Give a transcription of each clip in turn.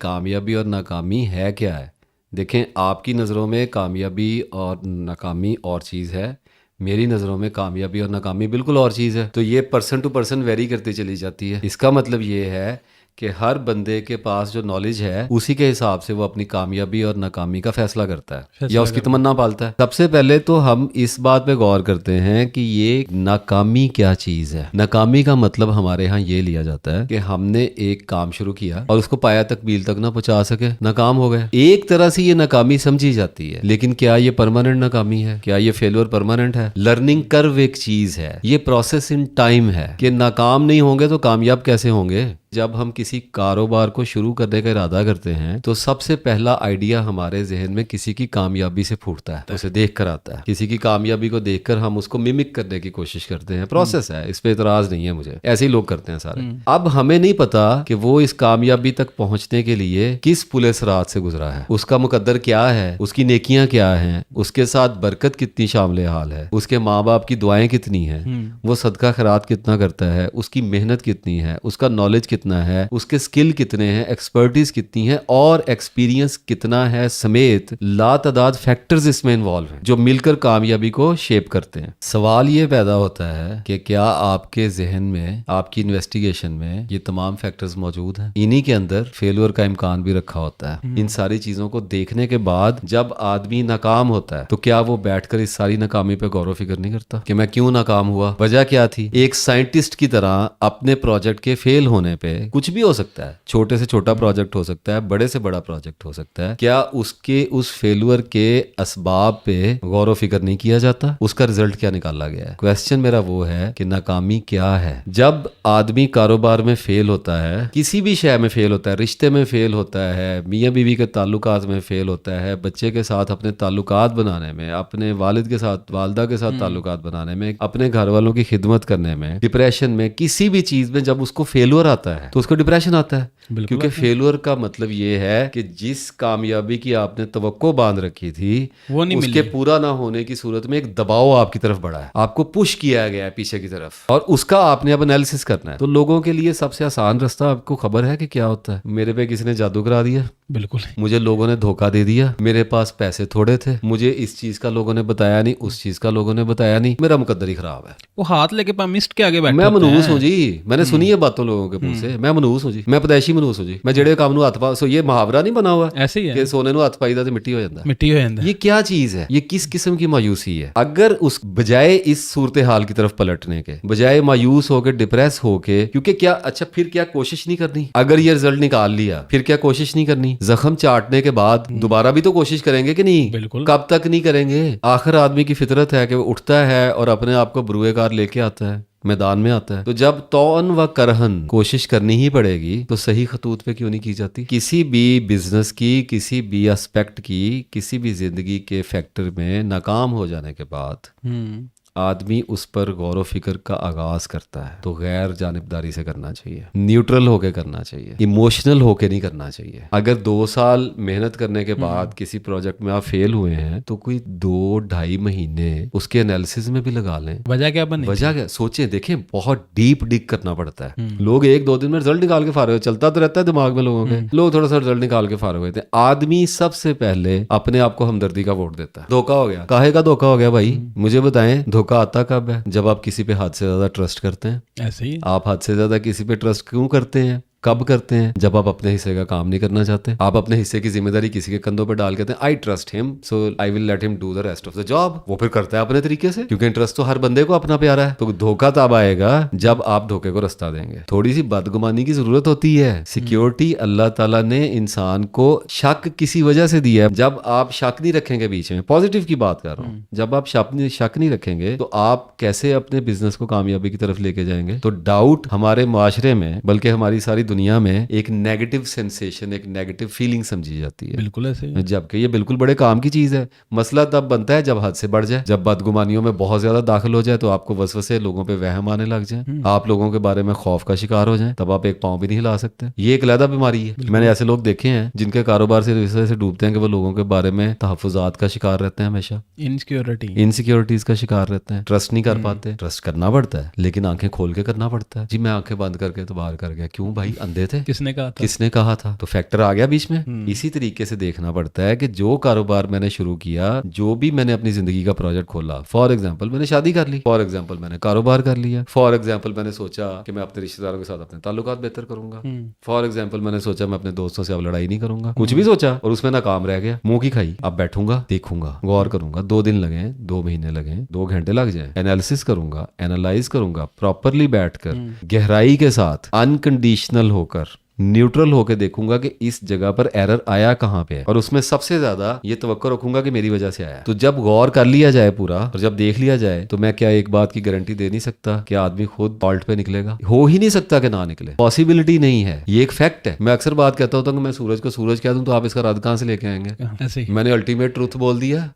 कामयाबी और नाकामी है क्या है? देखें, आपकी नज़रों में कामयाबी और नाकामी और चीज़ है, मेरी नज़रों में कामयाबी और नाकामी बिल्कुल और चीज़ है। तो ये पर्सन टू पर्सन वेरी करती चली जाती है। इसका मतलब ये है कि हर बंदे के पास जो नॉलेज है उसी के हिसाब से वो अपनी कामयाबी और नाकामी का फैसला करता है या उसकी तमन्ना पालता है। सबसे पहले तो हम इस बात पे गौर करते हैं कि ये नाकामी क्या चीज़ है। नाकामी का मतलब हमारे यहाँ ये लिया जाता है कि हमने एक काम शुरू किया और उसको पाया तकमील तक ना पहुंचा सके, नाकाम हो गए। एक तरह से ये नाकामी समझी जाती है, लेकिन क्या ये परमानेंट नाकामी है? क्या ये फेलियर परमानेंट है? लर्निंग कर्व एक चीज़ है, ये प्रोसेस इन टाइम है कि नाकाम नहीं होंगे तो कामयाब कैसे होंगे। जब हम किसी कारोबार को शुरू करने का इरादा करते हैं तो सबसे पहला आइडिया हमारे जहन में किसी की कामयाबी से फूटता है, उसे देख कर आता है। किसी की कामयाबी को देखकर हम उसको मिमिक करने की कोशिश करते हैं। प्रोसेस है, इस पे इतराज नहीं है मुझे, ऐसे ही लोग करते हैं सारे। अब हमें नहीं पता कि वो इस कामयाबी तक पहुंचने के लिए किस पुले सिरात से गुजरा है, उसका मुकद्दर क्या है, उसकी नेकियां क्या हैं, उसके साथ बरकत कितनी शामिल हाल है, उसके माँ बाप की दुआएं कितनी हैं, वो सदका खैरात कितना करता है, उसकी मेहनत कितनी है, उसका नॉलेज कितना है, उसके स्किल कितने हैं, एक्सपर्टीज कितनी है और एक्सपीरियंस कितना है, समेत लातादाद फैक्टर्स इसमें इन्वॉल्व हैं जो मिलकर कामयाबी को शेप करते हैं। सवाल ये पैदा होता है कि क्या आपके जहन में, आपकी इन्वेस्टिगेशन में ये तमाम फैक्टर्स मौजूद हैं? इन्हीं के अंदर फेलियर का इम्कान भी रखा होता है। इन सारी चीजों को देखने के बाद जब आदमी नाकाम होता है तो क्या वो बैठकर इस सारी नाकामी पे गौर व फिक्र नहीं करता कि मैं क्यों नाकाम हुआ, वजह क्या थी? एक साइंटिस्ट की तरह अपने प्रोजेक्ट के फेल होने पे, कुछ भी हो सकता है, छोटे से छोटा प्रोजेक्ट हो सकता है, बड़े से बड़ा प्रोजेक्ट हो सकता है, क्या उसके उस फेलियर के असबाब पे गौर व फिक्र नहीं किया जाता? उसका रिजल्ट क्या निकाला गया है? क्वेश्चन मेरा वो है कि नाकामी क्या है। जब आदमी कारोबार में फेल होता है, किसी भी शय में फेल होता है, रिश्ते में फेल होता है, मियाँ बीवी के ताल्लुकात में फेल होता है, बच्चे के साथ अपने ताल्लुकात बनाने में, अपने वालिद के साथ, वालदा के साथ ताल्लुकात बनाने में, अपने घर वालों की खिदमत करने में, डिप्रेशन में, किसी भी चीज में जब उसको फेलियर आता है तो उसको डिप्रेशन आता है। क्योंकि फेलियर का मतलब ये है कि जिस कामयाबी की आपने तवक्को बांध रखी थी वो नहीं, उसके पूरा ना होने की सूरत में एक दबाव आपकी तरफ बढ़ा है, आपको पुश किया गया है पीछे की तरफ, और उसका आपने अब एनालिसिस करना है। तो लोगों के लिए सबसे आसान रास्ता, आपको खबर है कि क्या होता है? मेरे पे किसी ने जादू करा दिया, बिल्कुल, मुझे लोगों ने धोखा दे दिया, मेरे पास पैसे थोड़े थे, मुझे इस चीज का लोगों ने बताया नहीं, उस चीज का लोगों ने बताया नहीं, मेरा मुकद्दर ही खराब है। वो हाथ लेके पामिस्ट के आगे बैठे, मैं मनूस हूँ जी, मैंने सुनी है बातों लोगों के मुंह से, मैं मनूस हूँ जी, मैं पैदाइशी मनूस हूँ जी, मैं जेड़े काम नूं हत्थ पा, सो ये मुहावरा नहीं बना हुआ ऐसे ही है कि सोने नूं हत्थ पाईदा ते मिट्टी हो जाता है, मिट्टी हो जाता है। ये क्या चीज है? ये किस किस्म की मायूसी है? अगर उस बजाय इस सूरत हाल की तरफ पलटने के बजाय मायूस होकर, डिप्रेस होके, क्योंकि क्या, अच्छा फिर क्या कोशिश नहीं करनी? अगर ये रिजल्ट निकाल लिया फिर क्या कोशिश नहीं करनी? जख्म चाटने के बाद दोबारा भी तो कोशिश करेंगे कि नहीं? बिल्कुल। कब तक नहीं करेंगे? आखिर आदमी की फितरत है कि वो उठता है और अपने आप को बुरुएकार लेके आता है, मैदान में आता है। तो जब तौन व करहन कोशिश करनी ही पड़ेगी तो सही खतूत पे क्यों नहीं की जाती? किसी भी बिजनेस की, किसी भी एस्पेक्ट की, किसी भी जिंदगी के फैक्टर में नाकाम हो जाने के बाद आदमी उस पर गौर व फिक्र का आगाज करता है तो गैर जानिबदारी से करना चाहिए, न्यूट्रल होके करना चाहिए, इमोशनल होके नहीं करना चाहिए। अगर 2 साल मेहनत करने के बाद किसी प्रोजेक्ट में आप फेल हुए हैं तो कोई 2-2.5 महीने उसके एनालिसिस में भी लगा लें। वजह क्या बनी, वजह क्या, सोचें, देखें, बहुत डीप डिग करना पड़ता है। लोग 1-2 दिन में रिजल्ट निकाल के फारग हो, चलता तो रहता है दिमाग में लोगों के, लोग थोड़ा सा रिजल्ट निकाल के फारग होते हैं। आदमी सबसे पहले अपने आप को हमदर्दी का वोट देता है। धोखा हो गया, काहे का धोखा हो गया भाई? मुझे बताएं, धोखा आता कब है? जब आप किसी पे हद से ज्यादा ट्रस्ट करते हैं। ऐसे ही आप हद से ज्यादा किसी पे ट्रस्ट क्यों करते हैं? कब करते हैं? जब आप अपने हिस्से का काम नहीं करना चाहते, आप अपने हिस्से की जिम्मेदारी किसी के कंधों पर डाल के, I trust him so I will let him do the rest of the job. वो फिर करता है अपने तरीके से, क्योंकि इंटरेस्ट तो हर बंदे को अपना प्यारा है। तो धोखा तब आएगा जब आप धोखे को रास्ता देंगे। थोड़ी सी बदगुमानी की जरूरत होती है। सिक्योरिटी अल्लाह ताला ने इंसान को शक किसी वजह से दिया है। जब आप शक नहीं रखेंगे बीच में, पॉजिटिव की बात कर रहा हूँ, जब आप शक नहीं रखेंगे तो आप कैसे अपने बिजनेस को कामयाबी की तरफ लेके जाएंगे? तो डाउट हमारे माशरे में, बल्कि हमारी सारी दुनिया में एक नेगेटिव सेंसेशन, एक नेगेटिव फीलिंग समझी जाती है। बिल्कुल ऐसे, जबकि ये बिल्कुल बड़े काम की चीज है। मसला तब बनता है जब हद से बढ़ जाए, जब बदगुमानियों में बहुत ज्यादा दाखिल हो जाए, तो आपको वसवसे, लोगों पे वहम आने लग जाए, आप लोगों के बारे में खौफ का शिकार हो जाए, तब आप एक पांव भी नहीं हिला सकते। ये एक अलग बीमारी है। मैंने ऐसे लोग देखे हैं जिनके कारोबार से इस वजह से डूबते हैं कि वो लोगों के बारे में तहफ़्फ़ुज़ात का शिकार रहते हैं, हमेशा इनसिक्योरिटीज का शिकार रहते हैं, ट्रस्ट नहीं कर पाते। ट्रस्ट करना पड़ता है लेकिन आंखें खोल के करना पड़ता है। जी मैं आंखें बंद करके तो बाहर कर गया, क्यों भाई? अंधे थे? किसने कहा था? किसने कहा था? तो फैक्टर आ गया बीच में। इसी तरीके से देखना पड़ता है कि जो कारोबार मैंने शुरू किया, जो भी मैंने अपनी जिंदगी का प्रोजेक्ट खोला, फॉर एग्जांपल मैंने शादी कर ली, फॉर एग्जांपल मैंने कारोबार कर लिया, फॉर एग्जांपल मैंने सोचा कि मैं अपने रिश्तेदारों के साथ अपने ताल्लुकात बेहतर करूंगा, फॉर एग्जांपल मैंने सोचा मैं अपने दोस्तों से अब लड़ाई नहीं करूंगा, कुछ भी सोचा और उसमें नाकाम रह गया, मुंह की खाई। अब बैठूंगा, देखूंगा, गौर करूंगा, 2 दिन लगे, 2 महीने लगे, 2 घंटे लग जाए, एनालिसिस करूंगा, एनालाइज करूंगा, प्रॉपरली बैठकर गहराई के साथ अनकंडीशनल होकर न्यूट्रल होकर देखूंगा कि इस जगह पर एरर आया कहाँ पे है, और उसमें सबसे ज्यादा ये तवक्को रखूंगा कि मेरी वजह से आया। तो जब गौर कर लिया जाए पूरा और जब देख लिया जाए, तो मैं क्या एक बात की गारंटी दे नहीं सकता कि आदमी खुद फॉल्ट पे निकलेगा? हो ही नहीं सकता कि ना निकले, पॉसिबिलिटी नहीं है, ये एक फैक्ट है। मैं अक्सर बात कहता हूँ कि मैं सूरज को सूरज कह दूं तो आप इसका रद्द कहाँ से लेके आएंगे? ऐसे ही। मैंने अल्टीमेट ट्रूथ बोल दिया,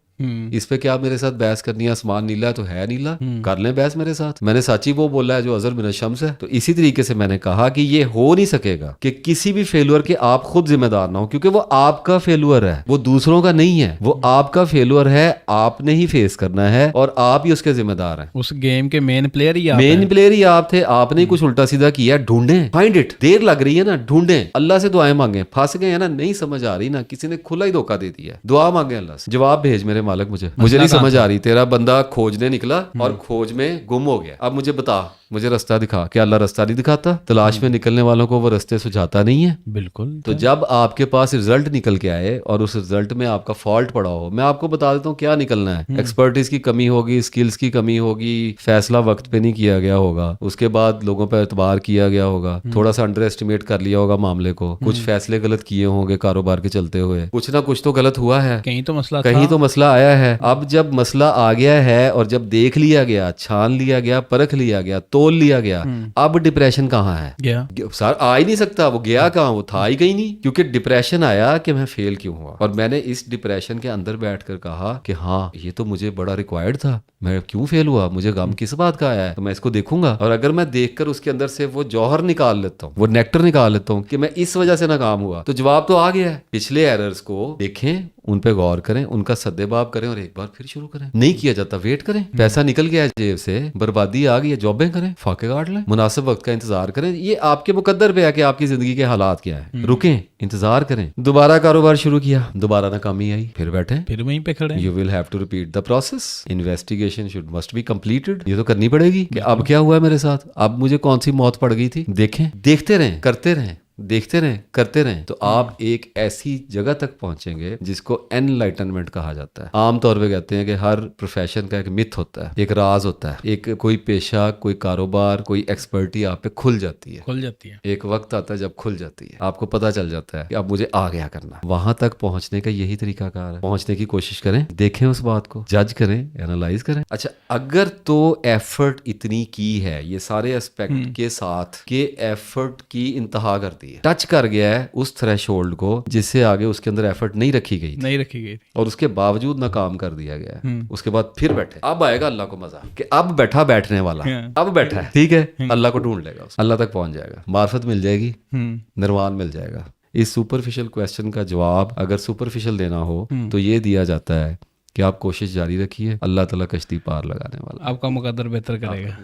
इस पे क्या मेरे साथ बहस करनी है? आसमान नीला है तो है नीला, कर लें बहस मेरे साथ। मैंने सच्ची वो बोला है जो अज़र मिन शम्स है। तो इसी तरीके से मैंने कहा कि ये हो नहीं सकेगा कि किसी भी फेल्यूर के आप खुद जिम्मेदार ना हो, क्योंकि वो आपका फेल्यूर है, वो दूसरों का नहीं है, वो आपका फेल्यूर है, आपने ही फेस करना है और आप ही उसके जिम्मेदार हैं। उस गेम के मेन प्लेयर ही आप मेन हैं। प्लेयर ही आप थे, आपने ही कुछ उल्टा सीधा किया। ढूंढें, फाइंड इट। देर लग रही है ना, ढूंढें, अल्लाह से दुआएं मांगे। फंस गए हैं ना, नहीं समझ आ रही ना, किसी ने खुला ही धोखा दे दिया, दुआ मांगे अल्लाह से, जवाब भेज मेरे मालिक, मुझे नहीं समझ आ रही। तेरा बंदा खोजने निकला और खोज में गुम हो गया, अब मुझे बता, मुझे रास्ता दिखा। क्या अल्लाह रास्ता नहीं दिखाता? तलाश में निकलने वालों को वो रास्ते सुझाता नहीं है? बिल्कुल। तो जब आपके पास रिजल्ट निकल के आए और उस रिजल्ट में आपका फॉल्ट पड़ा हो, मैं आपको बता देता हूँ क्या निकलना है। एक्सपर्टीज की कमी होगी, स्किल्स की कमी होगी, फैसला वक्त पे नहीं किया गया होगा, उसके बाद लोगों पर एतबार किया गया होगा, थोड़ा सा अंडर एस्टिमेट कर लिया होगा मामले को, कुछ फैसले गलत किए होंगे कारोबार के चलते हुए, कुछ ना कुछ तो गलत हुआ है, कहीं तो मसला कहीं था। तो मसला आया है। अब जब मसला आ गया है और जब देख लिया गया, छान लिया गया, परख लिया गया, तोल लिया गया, अब डिप्रेशन कहाँ है? गया सर आ ही नहीं सकता, वो गया कहाँ? वो था ही कहीं नहीं, क्योंकि डिप्रेशन आया कि मैं फेल क्यों हुआ। और मैंने इस डिप्रेशन के अंदर बैठकर कहा कि हाँ, ये तो मुझे बड़ा रिक्वायर्ड था, मैं क्यों फेल हुआ, मुझे गम किस बात का आया है, तो मैं इसको देखूंगा। और अगर मैं देखकर उसके अंदर से वो जौहर निकाल लेता हूँ, वो नेक्टर निकाल लेता हूँ कि मैं इस वजह से नाकाम हुआ, तो जवाब तो आ गया है। पिछले एरर्स को देखें, उन पे गौर करें, उनका सद्देबाब करें और एक बार फिर शुरू करें। नहीं किया जाता, वेट करें। पैसा निकल गया जेब से, बर्बादी आ गई है, जॉबें करें, फाके काट लें, मुनासिब वक्त का इंतजार करें। ये आपके मुकद्दर पे है कि आपकी जिंदगी के हालात क्या है। रुकें, इंतजार करें। दोबारा कारोबार शुरू किया, दोबारा नाकामी आई, फिर बैठे, फिर वहीं पे खड़े। You will have to repeat the process. Investigation should must be completed. ये तो करनी पड़ेगी कि अब क्या हुआ मेरे साथ, अब मुझे कौन सी मौत पड़ गई थी। देखें, देखते रहें, करते रहें, देखते रहें, करते रहें, तो आप एक ऐसी जगह तक पहुंचेंगे जिसको एनलाइटनमेंट कहा जाता है। आमतौर पे कहते हैं कि हर प्रोफेशन का एक मिथ होता है, एक राज होता है, एक कोई पेशा, कोई कारोबार, कोई एक्सपर्टी आप पे खुल जाती है, खुल जाती है। एक वक्त आता है जब खुल जाती है, आपको पता चल जाता है कि अब मुझे आ गया करना। वहां तक पहुंचने का यही तरीकाकार है। पहुंचने की कोशिश करें, देखें उस बात को, जज करें, एनालाइज करें। अच्छा, अगर तो एफर्ट इतनी की है, ये सारे एस्पेक्ट के साथ के एफर्ट की इंतहा कर दी है, टच कर गया है उस थ्रेशोल्ड को जिससे आगे उसके अंदर एफर्ट नहीं रखी गई थी, नहीं रखी गई थी, और उसके बावजूद नाकाम कर दिया गया है, उसके बाद फिर बैठे। अब आएगा अल्लाह को मजा कि अब बैठा बैठने वाला, अब बैठा है, ठीक है, अल्लाह को ढूंढ लेगा, अल्लाह तक पहुंच जाएगा, मार्फत मिल जाएगी, निर्वाण मिल जाएगा। इस सुपरफिशियल क्वेश्चन का जवाब अगर सुपरफिशियल देना हो तो ये दिया जाता है कि आप कोशिश जारी रखिए, अल्लाह ताला कश्ती पार लगाने वाला, आपका मुकद्दर बेहतर करेगा।